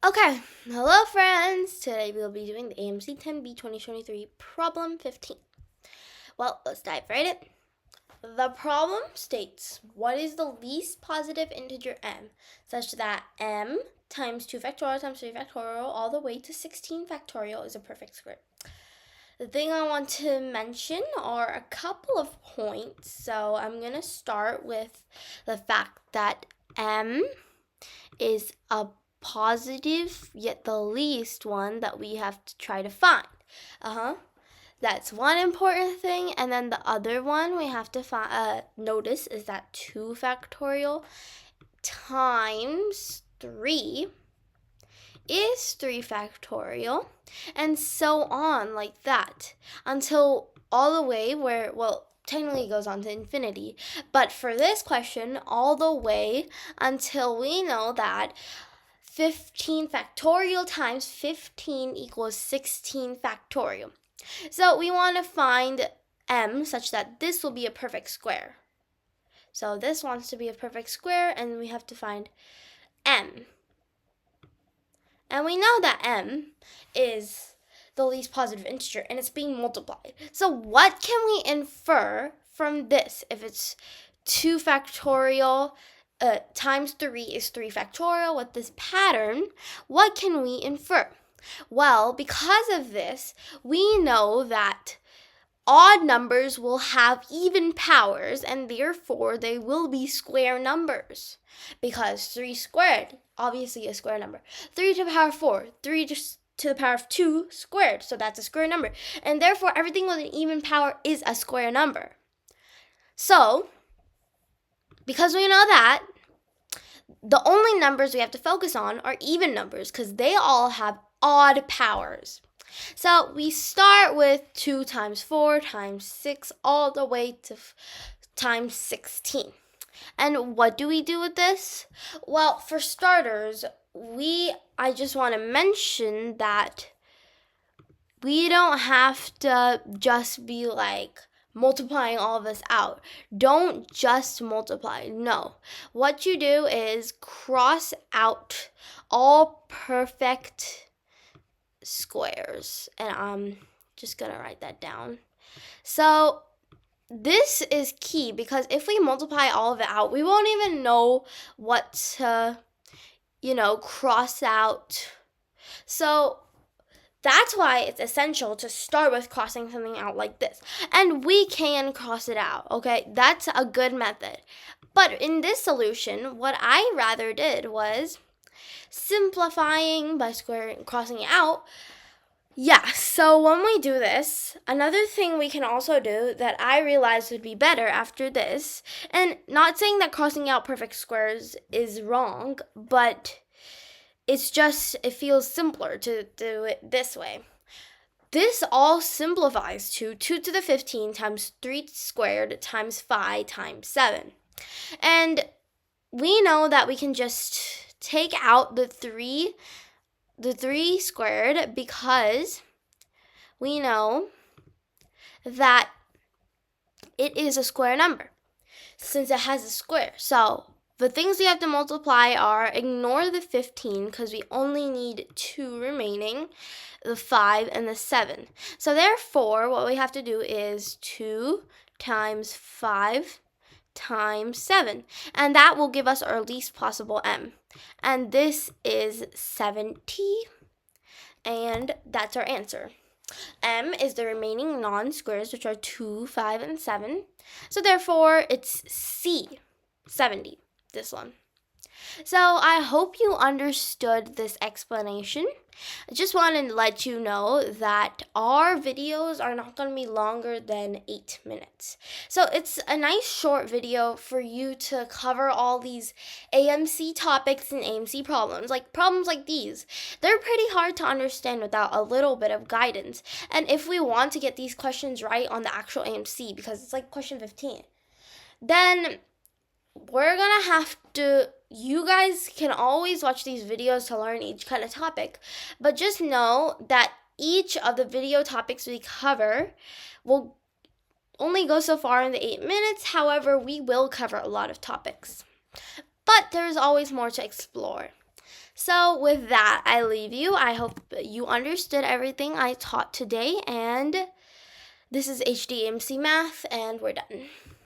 Okay, hello friends! Today we'll be doing the AMC 10B 2023 problem 15. Well, let's dive right in. The problem states, what is the least positive integer m such that m times 2 factorial times 3 factorial all the way to 16 factorial is a perfect square? The thing I want to mention are a couple of points. So I'm going to start with the fact that m is a positive yet the least one that we have to try to find. That's one important thing. And then the other one we have to notice is that 2 factorial times 3 is 3 factorial, and so on like that until all the way where, well, technically it goes on to infinity. But for this question, all the way until we know that 15 factorial times 15 equals 16 factorial. So we want to find m such that this will be a perfect square. So this wants to be a perfect square, and we have to find m. And we know that m is the least positive integer, and it's being multiplied. So what can we infer from this? If it's 2 factorial times 3 is 3 factorial with this pattern, what can we infer? Well, because of this, we know that odd numbers will have even powers, and therefore they will be square numbers. Because 3 squared, obviously a square number. 3 to the power of 4, 3 to the power of 2 squared, so that's a square number. And therefore everything with an even power is a square number. So, because we know that, the only numbers we have to focus on are even numbers because they all have odd powers. So we start with 2 times 4 times 6 all the way to times 16. And what do we do with this? Well, for starters, I just want to mention that we don't have to just be like multiplying all of this out. Don't just multiply. No. What you do is cross out all perfect squares. And I'm just going to write that down. So this is key because if we multiply all of it out, we won't even know what to, cross out. So that's why it's essential to start with crossing something out like this. And we can cross it out, okay? That's a good method. But in this solution, what I rather did was simplifying by crossing it out. Yeah, so when we do this, another thing we can also do that I realized would be better after this, and not saying that crossing out perfect squares is wrong, but it feels simpler to do it this way. This all simplifies to 2 to the 15 times 3 squared times 5 times 7. And we know that we can just take out the 3 squared because we know that it is a square number since it has a square. So the things we have to multiply are, ignore the 15 because we only need 2 remaining, the 5 and the 7. So therefore, what we have to do is 2 times 5 times 7. And that will give us our least possible m. And this is 70. And that's our answer. M is the remaining non-squares, which are 2, 5, and 7. So therefore, it's C, 70. This one. So I hope you understood this explanation. I just wanted to let you know that our videos are not going to be longer than 8 minutes. So it's a nice short video for you to cover all these AMC topics and AMC problems. Like problems like these, they're pretty hard to understand without a little bit of guidance. And if we want to get these questions right on the actual AMC, because it's like question 15, then we're going to have to, you guys can always watch these videos to learn each kind of topic, but just know that each of the video topics we cover will only go so far in the 8 minutes. However, we will cover a lot of topics, but there's always more to explore. So with that, I leave you. I hope you understood everything I taught today, and this is HDMC Math, and we're done.